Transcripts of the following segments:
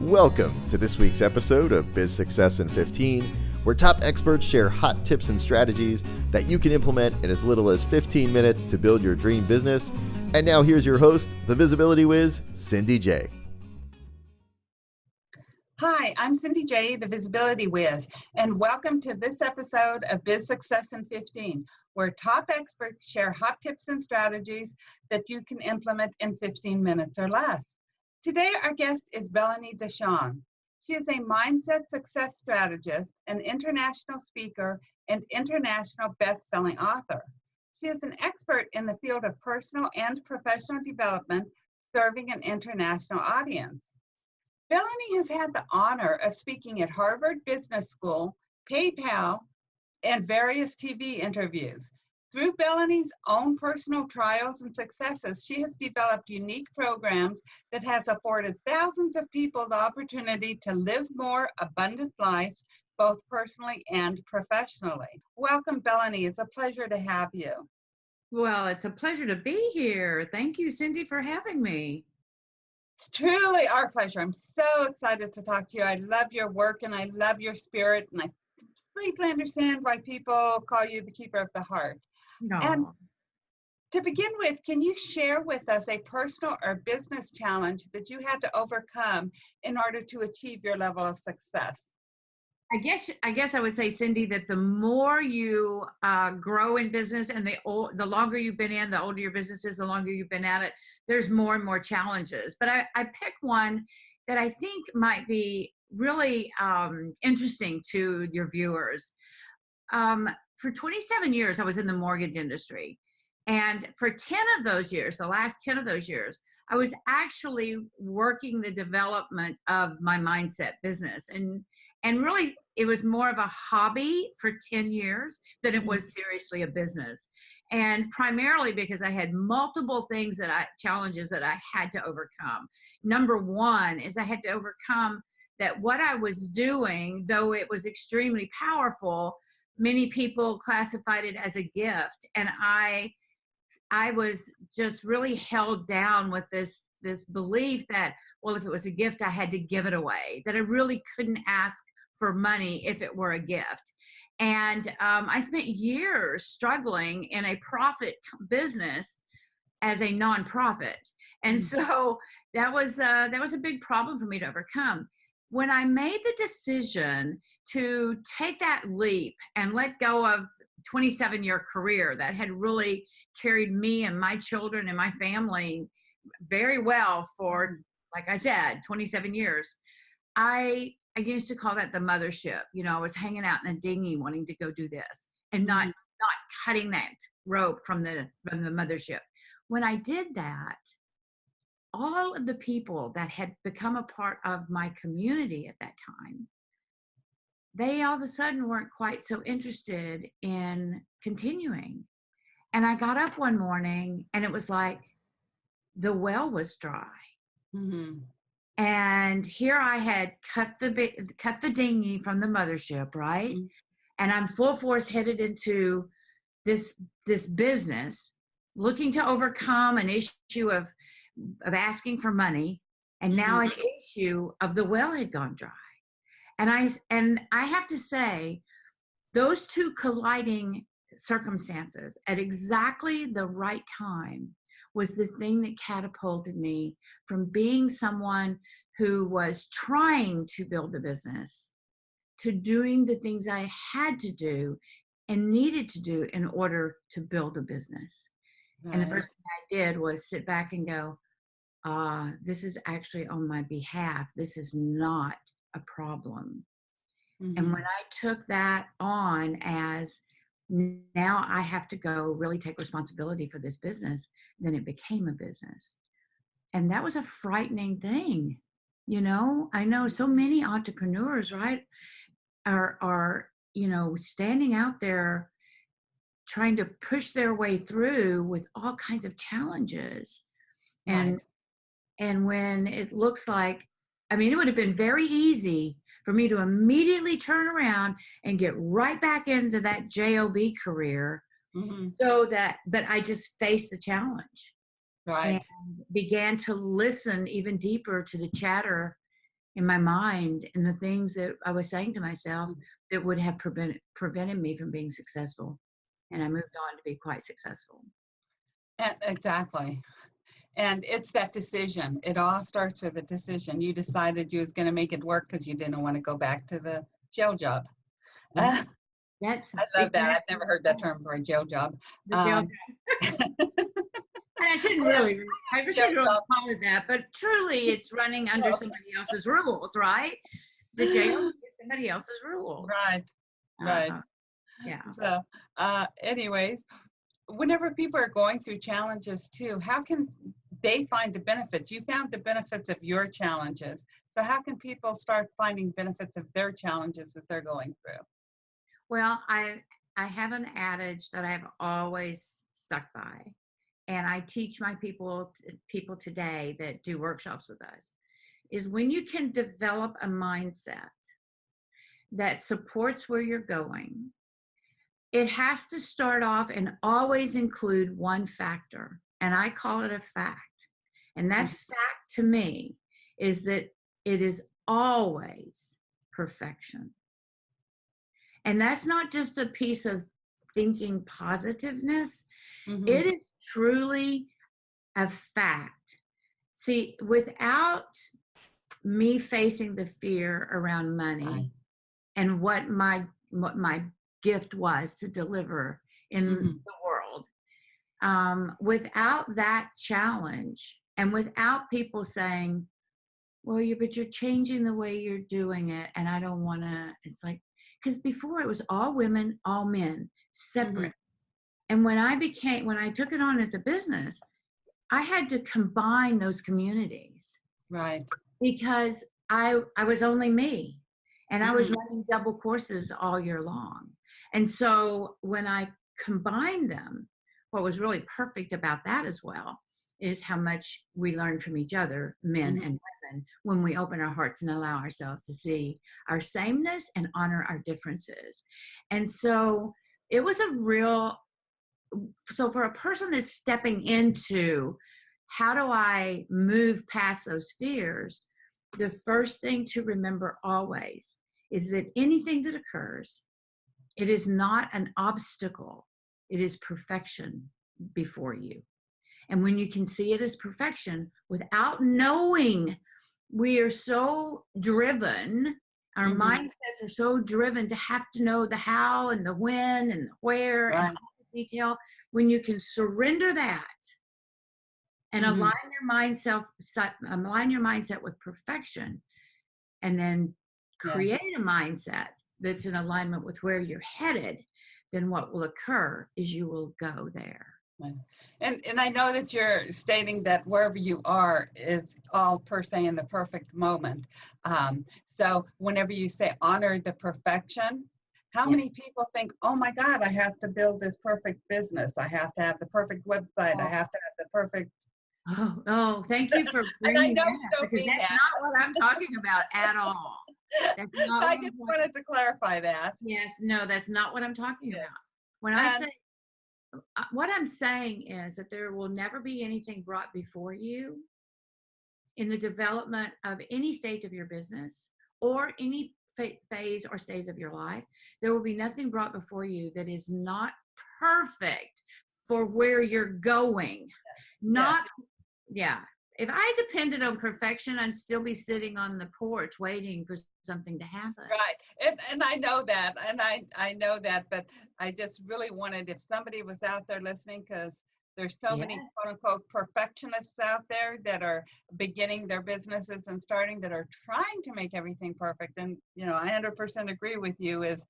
Welcome to this week's episode of Biz Success in 15, where top experts share hot tips and strategies that you can implement in as little as 15 minutes to build your dream business. And now here's your host, the Visibility Wiz, Cindy J. Hi, I'm Cindy J, the Visibility Wiz, and welcome to this episode of Biz Success in 15, where top experts share hot tips and strategies that you can implement in 15 minutes or less. Today, our guest is Belanie Dishong. She is a mindset success strategist, an international speaker, and international best-selling author. She is an expert in the field of personal and professional development, serving an international audience. Belanie has had the honor of speaking at Harvard Business School, PayPal, and various TV interviews. Through Belanie's own personal trials and successes, she has developed unique programs that has afforded thousands of people the opportunity to live more abundant lives, both personally and professionally. Welcome, Belanie. It's a pleasure to have you. Well, it's a pleasure to be here. Thank you, Cindy, for having me. It's truly our pleasure. I'm so excited to talk to you. I love your work and I love your spirit, and I completely understand why people call you the keeper of the heart. No. And to begin with, can you share with us a personal or business challenge that you had to overcome in order to achieve your level of success? I guess I would say, Cindy, that the more you grow in business and the longer you've been in, the older your business is, the longer you've been at it, there's more and more challenges. But I pick one that I think might be really interesting to your viewers. For 27 years, I was in the mortgage industry. And for 10 of those years, the last 10 of those years, I was actually working the development of my mindset business. And really, it was more of a hobby for 10 years than it was seriously a business. And primarily because I had multiple challenges that I had to overcome. Number one is I had to overcome that what I was doing, though it was extremely powerful, many people classified it as a gift. And I was just really held down with this belief that, well, if it was a gift, I had to give it away, that I really couldn't ask for money if it were a gift. And I spent years struggling in a profit business as a nonprofit. And so that was a big problem for me to overcome. When I made the decision to take that leap and let go of 27-year career that had really carried me and my children and my family very well for, like I said, 27 years, I used to call that the mothership. You know, I was hanging out in a dinghy wanting to go do this and not cutting that rope from the mothership. When I did that, all of the people that had become a part of my community at that time, they all of a sudden weren't quite so interested in continuing. And I got up one morning and it was like the well was dry. Mm-hmm. And here I had cut the dinghy from the mothership, right? Mm-hmm. And I'm full force headed into this business, looking to overcome an issue of asking for money, and now an issue of the well had gone dry. And I have to say, those two colliding circumstances at exactly the right time was the thing that catapulted me from being someone who was trying to build a business to doing the things I had to do and needed to do in order to build a business. Right. And the first thing I did was sit back and go, this is actually on my behalf. This is not a problem. Mm-hmm. And when I took that on as now I have to go really take responsibility for this business, then it became a business. And that was a frightening thing. You know, I know so many entrepreneurs, right, are, you know, standing out there trying to push their way through with all kinds of challenges. And right. And when it looks like, I mean, it would have been very easy for me to immediately turn around and get right back into that job career, but I just faced the challenge. Right. And began to listen even deeper to the chatter in my mind and the things that I was saying to myself that would have prevented me from being successful. And I moved on to be quite successful. And exactly. And it's that decision. It all starts with a decision. You decided you was going to make it work because you didn't want to go back to the jail job. Yeah, I that's love that. I've exactly never heard that term for a jail job. the jail. And I shouldn't really call it that, but truly it's running under somebody else's rules, right? The jail is somebody else's rules. Right, right. Yeah. So, anyways, whenever people are going through challenges too, how can they find the benefits? You found the benefits of your challenges. So how can people start finding benefits of their challenges that they're going through? Well, I have an adage that I've always stuck by, and I teach my people today that do workshops with us, is when you can develop a mindset that supports where you're going, it has to start off and always include one factor, and I call it a fact. And that fact to me is that it is always perfection. And that's not just a piece of thinking positiveness. It is truly a fact. See, without me facing the fear around money and what my gift was to deliver in the world, without that challenge and without people saying, well, but you're changing the way you're doing it, and I don't want to, it's like, because before it was all women, all men, separate. And when I took it on as a business, I had to combine those communities. Right. Because I was only me, and I was running double courses all year long. And so when I combined them, what was really perfect about that as well is how much we learn from each other, men and women, when we open our hearts and allow ourselves to see our sameness and honor our differences. And so it was so for a person that's stepping into, how do I move past those fears? The first thing to remember always is that anything that occurs, it is not an obstacle. It is perfection before you. And when you can see it as perfection without knowing, we are so driven, our mindsets are so driven to have to know the how and the when and the where and all the detail. When you can surrender that and align your mindset with perfection, and then create a mindset that's in alignment with where you're headed, then what will occur is you will go there. And I know that you're stating that wherever you are, it's all per se in the perfect moment. So whenever you say honor the perfection, how many people think, oh my God, I have to build this perfect business. I have to have the perfect website. I have to have the perfect. Oh, thank you for bringing that up, because that's not what I'm talking about at all. I just wanted to clarify that. Yes, no, that's not what I'm talking about. When I say, what I'm saying is that there will never be anything brought before you in the development of any stage of your business or any phase or stage of your life. There will be nothing brought before you that is not perfect for where you're going. If I depended on perfection, I'd still be sitting on the porch waiting for something to happen. Right. And I know that. And I know that. But I just really wanted, if somebody was out there listening, because there's so many quote unquote perfectionists out there that are beginning their businesses and starting, that are trying to make everything perfect. And, I 100% agree with you is,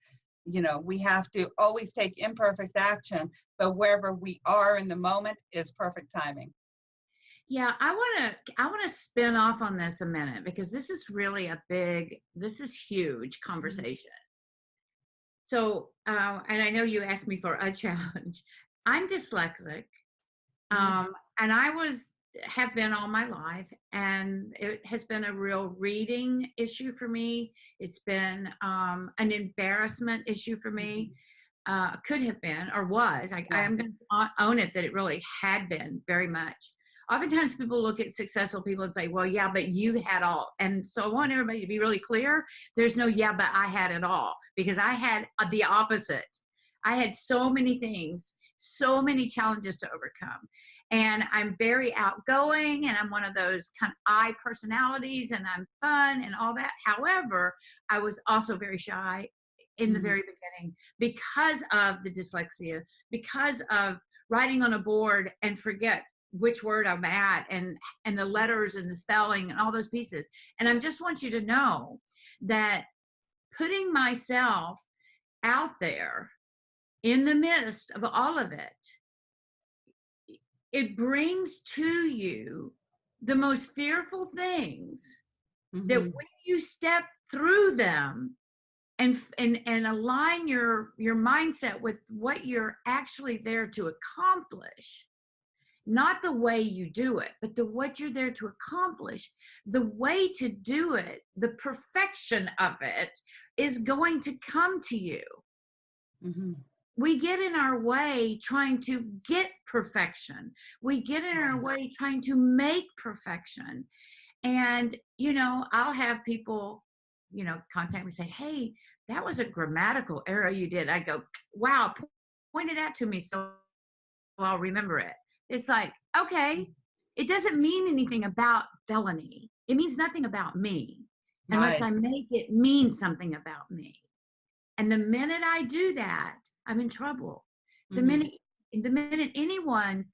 we have to always take imperfect action, but wherever we are in the moment is perfect timing. Yeah, I want to spin off on this a minute, because this is really this is huge conversation. So, and I know you asked me for a challenge. I'm dyslexic, and have been all my life, and it has been a real reading issue for me. It's been an embarrassment issue for me. Could have been, or was. I am going to own it that it really had been very much. Oftentimes people look at successful people and say, well, yeah, but you had all. And so I want everybody to be really clear. There's no, yeah, but I had it all, because I had the opposite. I had so many things, so many challenges to overcome. And I'm very outgoing, and I'm one of those kind of I personalities, and I'm fun and all that. However, I was also very shy in the very beginning because of the dyslexia, because of writing on a board and forget which word I'm at, and the letters and the spelling and all those pieces. And I just want you to know that putting myself out there in the midst of all of it, it brings to you the most fearful things that when you step through them and align your mindset with what you're actually there to accomplish, not the way you do it, but what you're there to accomplish, the way to do it, the perfection of it is going to come to you. We get in our way trying to get perfection. We get in our way trying to make perfection. And, you know, I'll have people, you know, contact me and say, hey, that was a grammatical error you did. I go, wow, point it out to me so I'll remember it. It's like, okay, it doesn't mean anything about Belanie. It means nothing about me unless I make it mean something about me. And the minute I do that, I'm in trouble. The minute anyone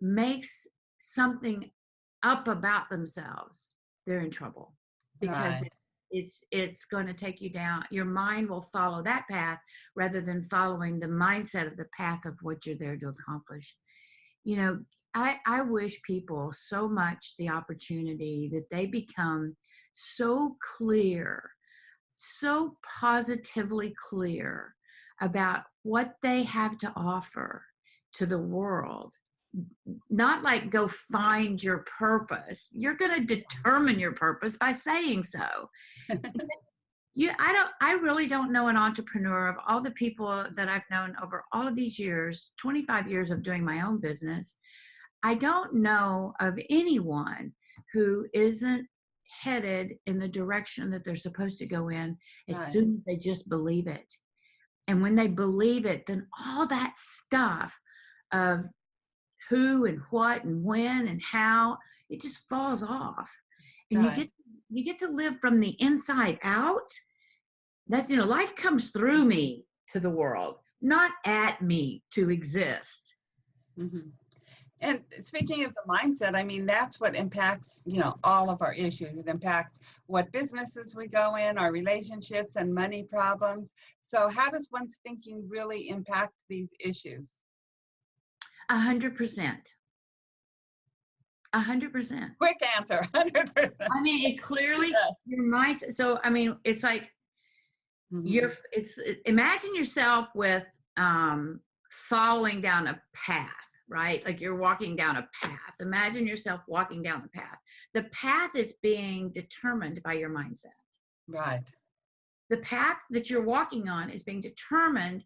makes something up about themselves, they're in trouble, because it's going to take you down. Your mind will follow that path rather than following the mindset of the path of what you're there to accomplish. You know, I wish people so much the opportunity that they become so clear, so positively clear about what they have to offer to the world. Not like go find your purpose. You're going to determine your purpose by saying so. I really don't know an entrepreneur, of all the people that I've known over all of these years, 25 years of doing my own business, I don't know of anyone who isn't headed in the direction that they're supposed to go in as soon as they just believe it. And when they believe it, then all that stuff of who and what and when and how, it just falls off. And you get to live from the inside out. That's, you know, life comes through me to the world, not at me to exist. And speaking of the mindset, I mean, that's what impacts, you know, all of our issues. It impacts what businesses we go in, our relationships and money problems. So how does one's thinking really impact these issues? 100%. 100%. Quick answer, 100%. I mean, it clearly, your mindset. So, I mean, it's like, imagine yourself with following down a path, right? Like you're walking down a path. Imagine yourself walking down the path. The path is being determined by your mindset. Right. The path that you're walking on is being determined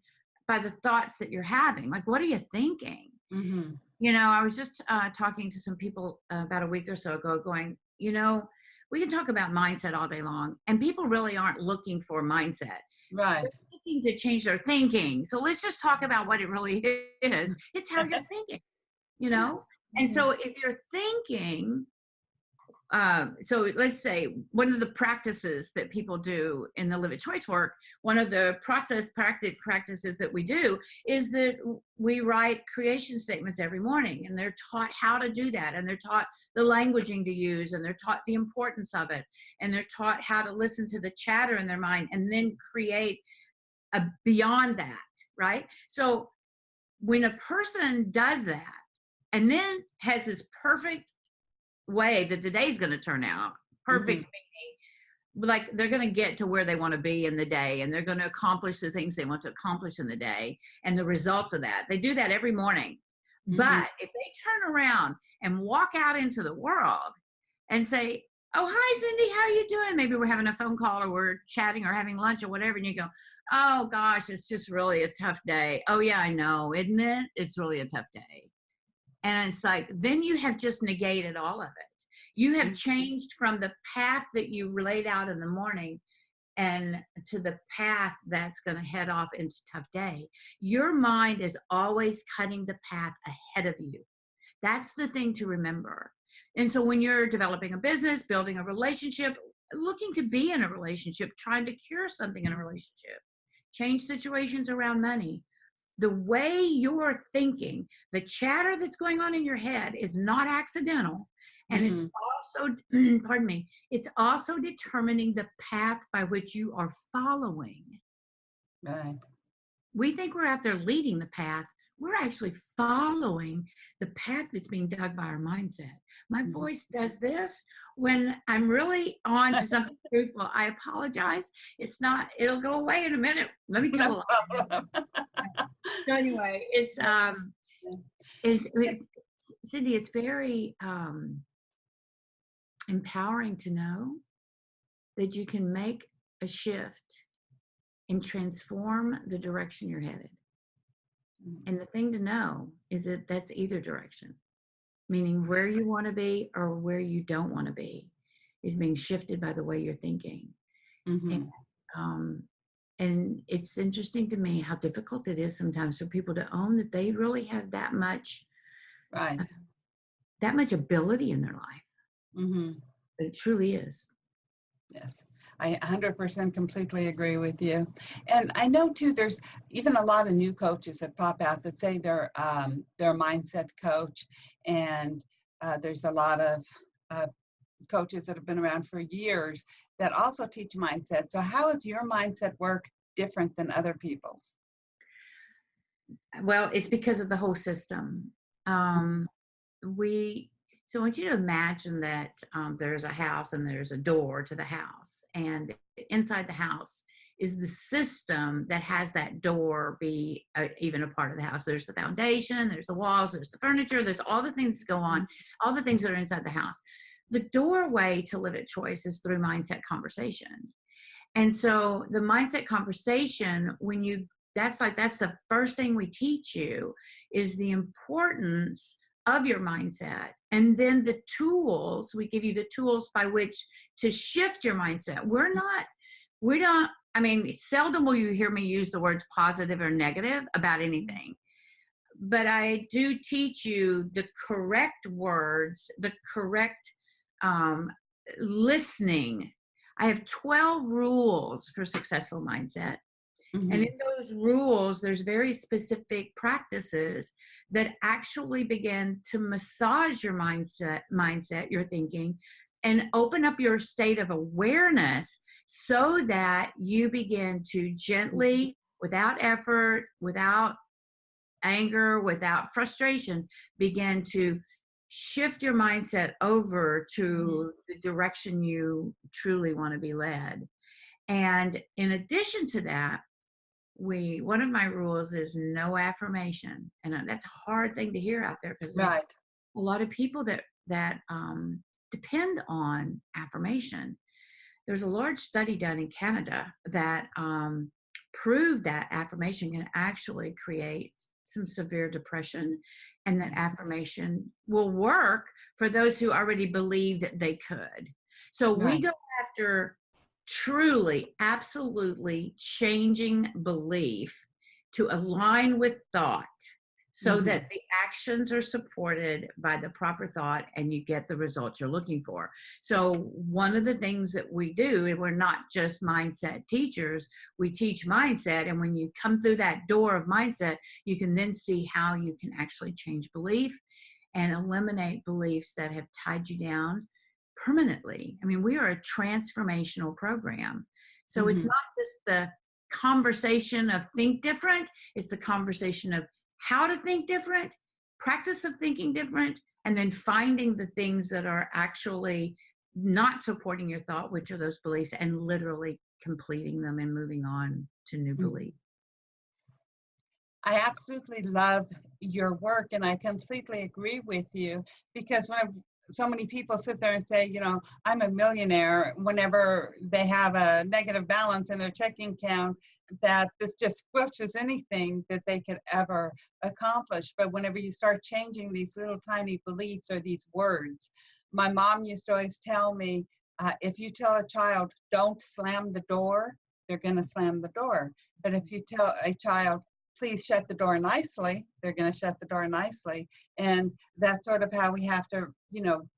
by the thoughts that you're having. Like, what are you thinking? You know, I was just talking to some people about a week or so ago going, you know, we can talk about mindset all day long, and people really aren't looking for mindset. Right. They're looking to change their thinking. So let's just talk about what it really is. It's how you're thinking, you know? And so if you're thinking, so let's say one of the practices that people do in the Live It Choice work, one of the practices that we do is that we write creation statements every morning, and they're taught how to do that, and they're taught the languaging to use, and they're taught the importance of it, and they're taught how to listen to the chatter in their mind and then create a beyond that, right? So when a person does that and then has this perfect way that the day's going to turn out, perfect meaning, like they're going to get to where they want to be in the day, and they're going to accomplish the things they want to accomplish in the day and the results of that. They do that every morning. But if they turn around and walk out into the world and say, oh, hi, Cindy, how are you doing? Maybe we're having a phone call, or we're chatting or having lunch or whatever. And you go, oh gosh, it's just really a tough day. Oh yeah, I know, isn't it? It's really a tough day. And it's like, then you have just negated all of it. You have changed from the path that you laid out in the morning and to the path that's going to head off into tough day. Your mind is always cutting the path ahead of you. That's the thing to remember. And so when you're developing a business, building a relationship, looking to be in a relationship, trying to cure something in a relationship, change situations around money, the way you're thinking, the chatter that's going on in your head is not accidental. And it's also, pardon me, it's also determining the path by which you are following. Right. We think we're out there leading the path. We're actually following the path that's being dug by our mindset. My voice does this when I'm really on to something truthful. I apologize. It's not, it'll go away in a minute. Let me tell you. So anyway, it's Cindy, it's very empowering to know that you can make a shift and transform the direction you're headed. And the thing to know is that that's either direction, meaning where you want to be or where you don't want to be is being shifted by the way you're thinking. And it's interesting to me how difficult it is sometimes for people to own that they really have that much, that much ability in their life. But it truly is. Yes, I 100% completely agree with you. And I know too, there's even a lot of new coaches that pop out that say they're a mindset coach, and there's a lot of coaches that have been around for years that also teach mindset. So how is your mindset work different than other people's? Well, it's because of the whole system. So I want you to imagine that there's a house and there's a door to the house, and inside the house is the system that has that door be even a part of the house. There's the foundation, there's the walls, there's the furniture, there's all the things that go on, all the things that are inside the house. The doorway to live at choice is through mindset conversation. And so the mindset conversation, that's the first thing we teach you is the importance of your mindset. And then the tools, we give you the tools by which to shift your mindset. Seldom will you hear me use the words positive or negative about anything. But I do teach you the correct words, the correct listening. I have 12 rules for successful mindset. And in those rules, there's very specific practices that actually begin to massage your mindset, your thinking, and open up your state of awareness so that you begin to gently, without effort, without anger, without frustration, begin to shift your mindset over to the direction you truly want to be led. And in addition to that, one of my rules is no affirmation. And that's a hard thing to hear out there because there's a lot of people that depend on affirmation. There's a large study done in Canada that proved that affirmation can actually create some severe depression, and that affirmation will work for those who already believed they could. So we go after truly, absolutely changing belief to align with thought so that the actions are supported by the proper thought and you get the results you're looking for. So one of the things that we do, and we're not just mindset teachers, we teach mindset. And when you come through that door of mindset, you can then see how you can actually change belief and eliminate beliefs that have tied you down permanently. I mean, we are a transformational program. So it's not just the conversation of think different, it's the conversation of how to think different, practice of thinking different, and then finding the things that are actually not supporting your thought, which are those beliefs, and literally completing them and moving on to new beliefs. I absolutely love your work, and I completely agree with you, because when I've so many people sit there and say, I'm a millionaire whenever they have a negative balance in their checking account, that this just squelches anything that they could ever accomplish. But whenever you start changing these little tiny beliefs or these words, my mom used to always tell me, if you tell a child, don't slam the door, they're going to slam the door. But if you tell a child, please shut the door nicely, they're going to shut the door nicely. And that's sort of how we have to,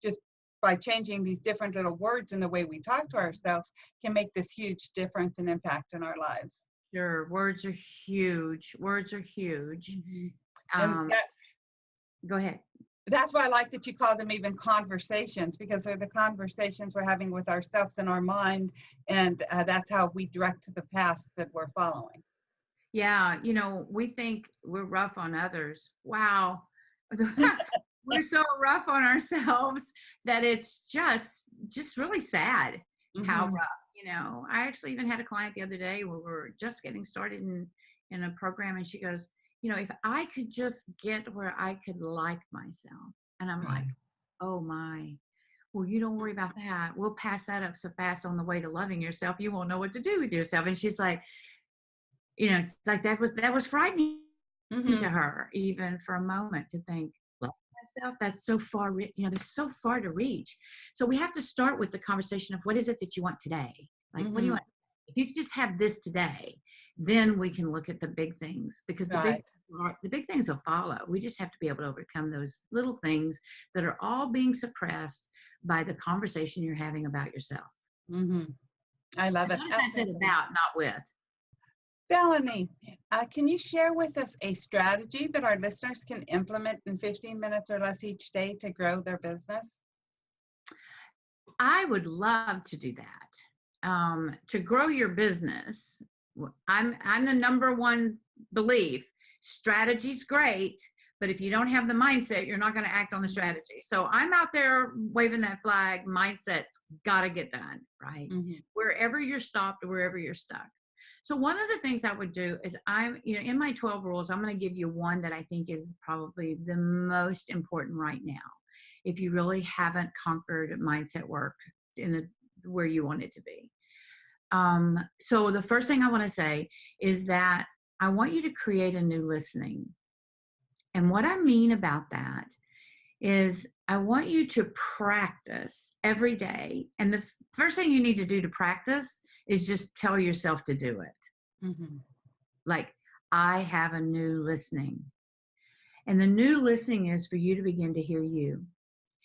just by changing these different little words in the way we talk to ourselves can make this huge difference and impact in our lives. Sure. Words are huge. Words are huge. And Go ahead. That's why I like that you call them even conversations, because they're the conversations we're having with ourselves in our mind. And that's how we direct to the paths that we're following. Yeah. We think we're rough on others. Wow. We're so rough on ourselves that it's just really sad how rough, I actually even had a client the other day where we were just getting started in a program, and she goes, if I could just get where I could like myself. And I'm like, oh my, well, you don't worry about that. We'll pass that up so fast on the way to loving yourself. You won't know what to do with yourself. And she's like, it's like that was frightening to her, even for a moment, to think, love myself, that's so far, there's so far to reach. So we have to start with the conversation of what is it that you want today? Like, what do you want? If you could just have this today, then we can look at the big things, because the big things will follow. We just have to be able to overcome those little things that are all being suppressed by the conversation you're having about yourself. I love it. I said about, not with. Belanie, can you share with us a strategy that our listeners can implement in 15 minutes or less each day to grow their business? I would love to do that. To grow your business, I'm the number one belief. Strategy's great, but if you don't have the mindset, you're not going to act on the strategy. So I'm out there waving that flag. Mindset's got to get done, right? Wherever you're stopped, wherever you're stuck. So one of the things I would do is in my 12 rules, I'm going to give you one that I think is probably the most important right now, if you really haven't conquered mindset work where you want it to be. So the first thing I want to say is that I want you to create a new listening. And what I mean about that is I want you to practice every day. And the first thing you need to do to practice is just tell yourself to do it. Like, I have a new listening. And the new listening is for you to begin to hear you.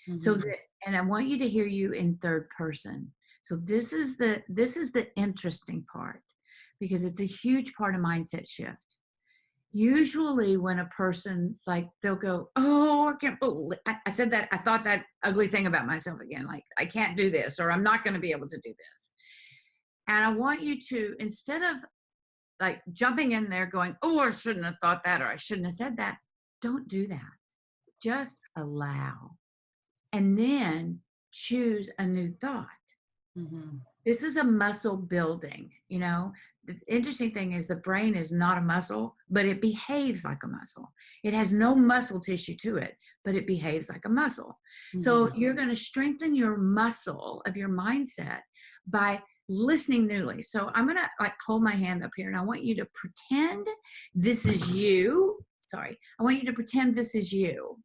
And I want you to hear you in third person. So this is the interesting part, because it's a huge part of mindset shift. Usually when a person's like, they'll go, oh, I can't believe I said that. I thought that ugly thing about myself again. Like, I can't do this, or I'm not going to be able to do this. And I want you to, instead of like jumping in there going, oh, I shouldn't have thought that, or I shouldn't have said that. Don't do that. Just allow. And then choose a new thought. This is a muscle building. The interesting thing is the brain is not a muscle, but it behaves like a muscle. It has no muscle tissue to it, but it behaves like a muscle. So you're going to strengthen your muscle of your mindset by listening newly. So I'm going to hold my hand up here, and I want you to pretend this is you. I want you to pretend this is you,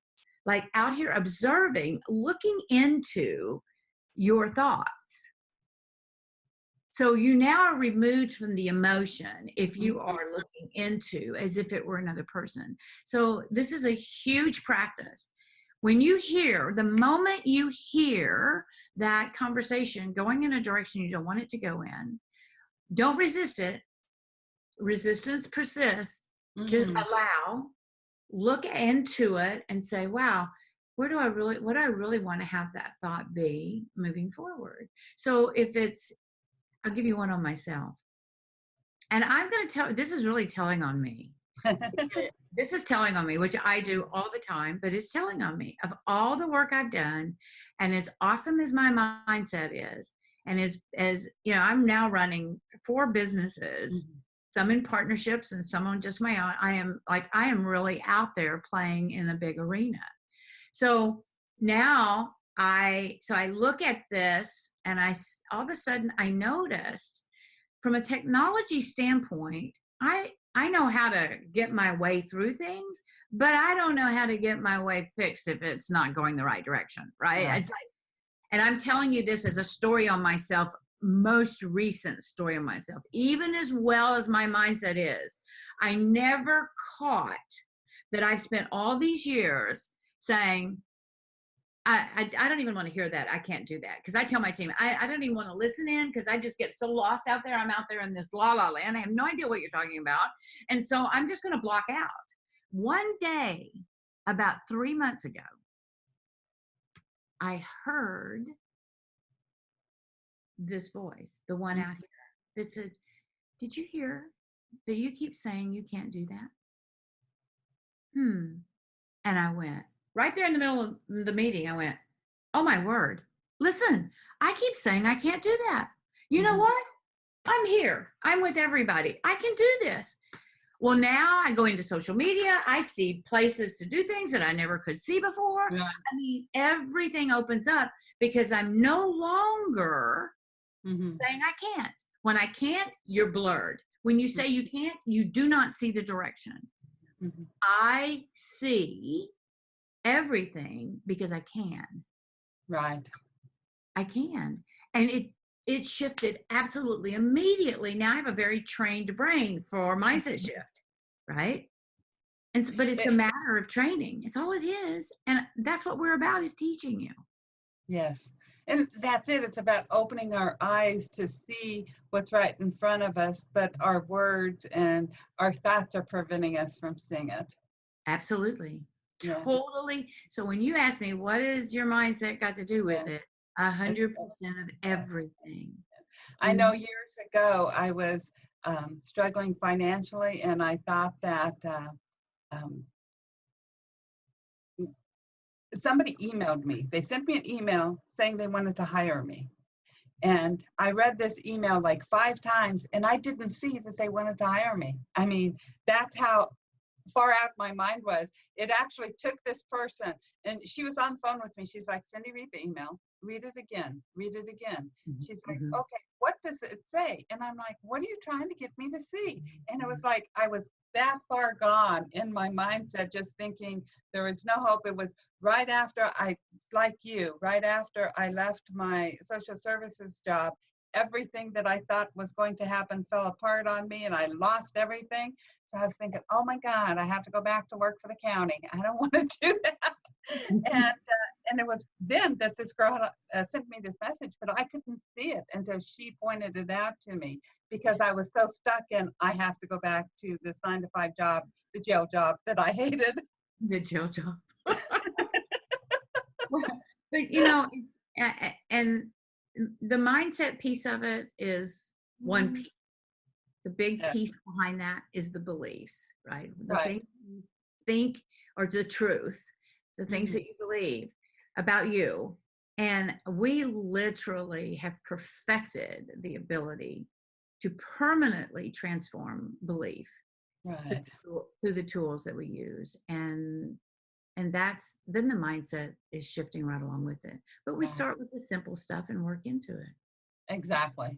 like out here observing, looking into your thoughts. So you now are removed from the emotion if you are looking into as if it were another person. So this is a huge practice. The moment you hear that conversation going in a direction you don't want it to go in, don't resist it. Resistance persists. Just allow, look into it and say, wow, what do I really want to have that thought be moving forward? So I'll give you one on myself. And I'm going to this is really telling on me. This is telling on me, which I do all the time, but it's telling on me of all the work I've done. And as awesome as my mindset is, and as I'm now running 4 businesses, some in partnerships and some on just my own. I am really out there playing in a big arena. So now so I look at this and all of a sudden I noticed from a technology standpoint, I know how to get my way through things, but I don't know how to get my way fixed if it's not going the right direction, right? Right. It's like, and I'm telling you this as a story on myself, most recent story on myself, even as well as my mindset is. I never caught that I've spent all these years saying, I don't even want to hear that. I can't do that. Because I tell my team, I don't even want to listen in because I just get so lost out there. I'm out there in this la la land. I have no idea what you're talking about. And so I'm just going to block out. One day, about 3 months ago, I heard this voice, the one out here, that said, did you hear that you keep saying you can't do that? And I went, right there in the middle of the meeting, I went, oh my word, listen, I keep saying I can't do that. You know what? I'm here. I'm with everybody. I can do this. Well, now I go into social media. I see places to do things that I never could see before. Yeah. I mean, everything opens up because I'm no longer saying I can't. When I can't, you're blurred. When you say you can't, you do not see the direction. I see everything because I can. Right. I can. And it shifted absolutely immediately. Now I have a very trained brain for mindset shift, right? But it's a matter of training. It's all it is. And that's what we're about, is teaching you. Yes. And that's it. It's about opening our eyes to see what's right in front of us, but our words and our thoughts are preventing us from seeing it. Absolutely. Yeah. Totally. So when you ask me, what is your mindset got to do with it? 100% of everything. I know years ago I was struggling financially, and I thought that somebody emailed me. They sent me an email saying they wanted to hire me. And I read this email like 5 times, and I didn't see that they wanted to hire me. I mean, that's how far out my mind was. It actually took this person, and she was on the phone with me. She's like, Cindy, read the email. Read it again. Read it again. She's like, okay, what does it say? And I'm like, what are you trying to get me to see? And it was like I was that far gone in my mindset, just thinking there was no hope. It was right after like you, right after I left my social services job. Everything that I thought was going to happen fell apart on me, and I lost everything. So I was thinking, oh my God, I have to go back to work for the county. I don't want to do that. And it was then that this girl sent me this message, but I couldn't see it until she pointed it out to me, because I was so stuck in, I have to go back to this 9-to-5 job, the jail job that I hated. The jail job. But you know, and the mindset piece of it is one piece. The big piece behind that is the beliefs, right? The things you think, or the truth, the things that you believe about you. And we literally have perfected the ability to permanently transform belief through the tools that we use. And that's, then the mindset is shifting right along with it. But we start with the simple stuff and work into it. Exactly.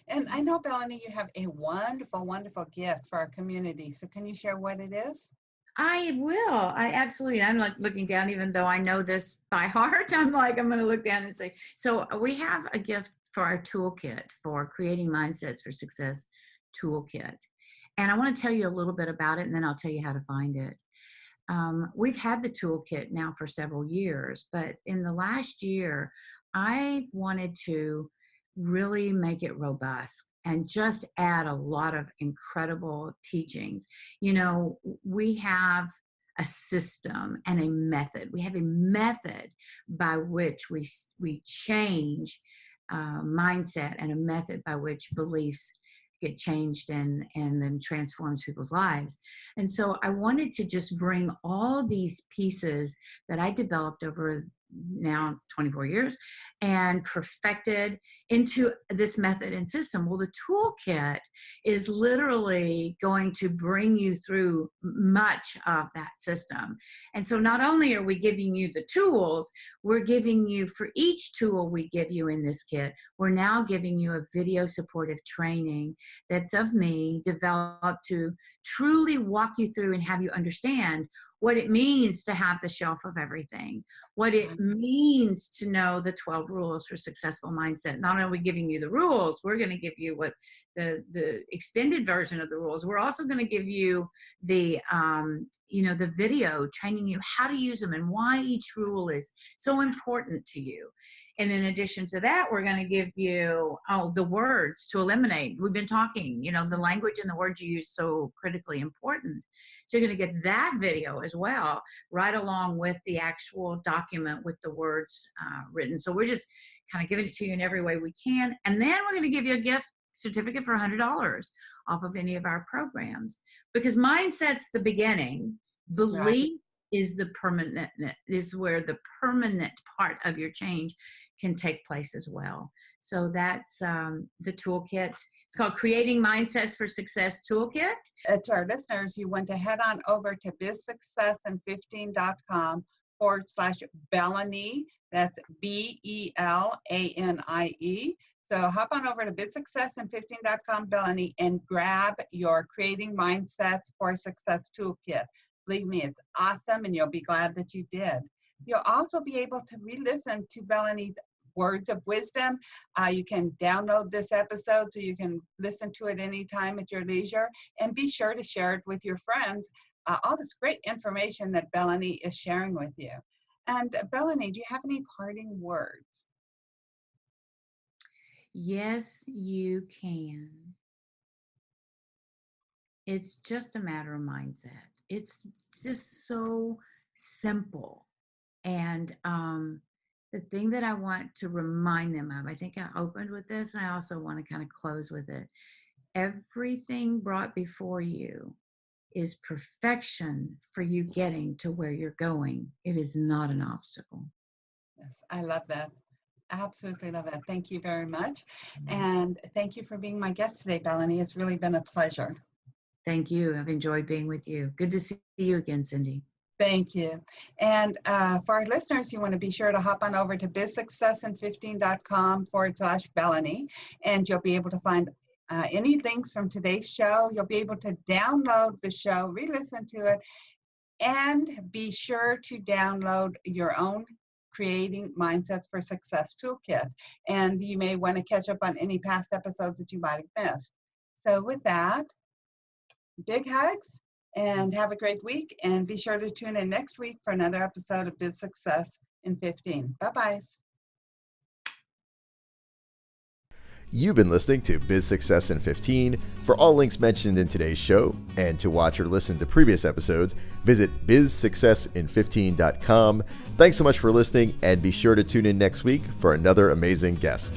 And I know, Belanie, you have a wonderful, wonderful gift for our community. So can you share what it is? I will. I absolutely. I'm like looking down, even though I know this by heart. I'm like, I'm going to look down and say, so we have a gift for our toolkit for creating mindsets for success toolkit. And I want to tell you a little bit about it, and then I'll tell you how to find it. We've had the toolkit now for several years, but in the last year, I've wanted to really make it robust and just add a lot of incredible teachings. You know, we have a system and a method. We have a method by which we change mindset, and a method by which beliefs get changed and then transforms people's lives. And so I wanted to just bring all these pieces that I developed over now 24 years, and perfected into this method and system. Well, the toolkit is literally going to bring you through much of that system. And so not only are we giving you the tools, we're giving you, for each tool we give you in this kit, we're now giving you a video supportive training that's of me, developed to truly walk you through and have you understand what it means to have the shelf of everything, what it means to know the 12 rules for successful mindset. Not only are we giving you the rules, we're going to give you what the extended version of the rules. We're also going to give you the the video training you how to use them and why each rule is so important to you. And in addition to that, we're going to give you the words to eliminate. We've been talking, the language and the words you use so critically important. So you're going to get that video as well, right along with the actual document with the words written. So we're just kind of giving it to you in every way we can. And then we're going to give you a gift certificate for $100 off of any of our programs, because mindset's the beginning. Belief is the permanent, is where the permanent part of your change can take place as well. So that's the toolkit. It's called Creating Mindsets for Success Toolkit. To our listeners, you want to head on over to bizsuccessin15.com/Belanie. That's BELANIE. So hop on over to bizsuccessin15.com, Belanie, and grab your Creating Mindsets for Success Toolkit. Believe me, it's awesome, and you'll be glad that you did. You'll also be able to re-listen to Belanie's words of wisdom. You can download this episode so you can listen to it anytime at your leisure, and be sure to share it with your friends. All this great information that Belanie is sharing with you. And Belanie, do you have any parting words? Yes, you can. It's just a matter of mindset. It's just so simple. And the thing that I want to remind them of, I think I opened with this, and I also want to kind of close with it. Everything brought before you is perfection for you getting to where you're going. It is not an obstacle. Yes, I love that. Absolutely love that. Thank you very much. And thank you for being my guest today, Belanie. It's really been a pleasure. Thank you. I've enjoyed being with you. Good to see you again, Cindy. Thank you. And for our listeners, you want to be sure to hop on over to bizsuccessin15.com/Belanie, and you'll be able to find any links from today's show. You'll be able to download the show, re-listen to it, and be sure to download your own Creating Mindsets for Success Toolkit. And you may want to catch up on any past episodes that you might have missed. So with that, big hugs. And have a great week, and be sure to tune in next week for another episode of Biz Success in 15. Bye-bye. You've been listening to Biz Success in 15. For all links mentioned in today's show, and to watch or listen to previous episodes, visit bizsuccessin15.com. Thanks so much for listening, and be sure to tune in next week for another amazing guest.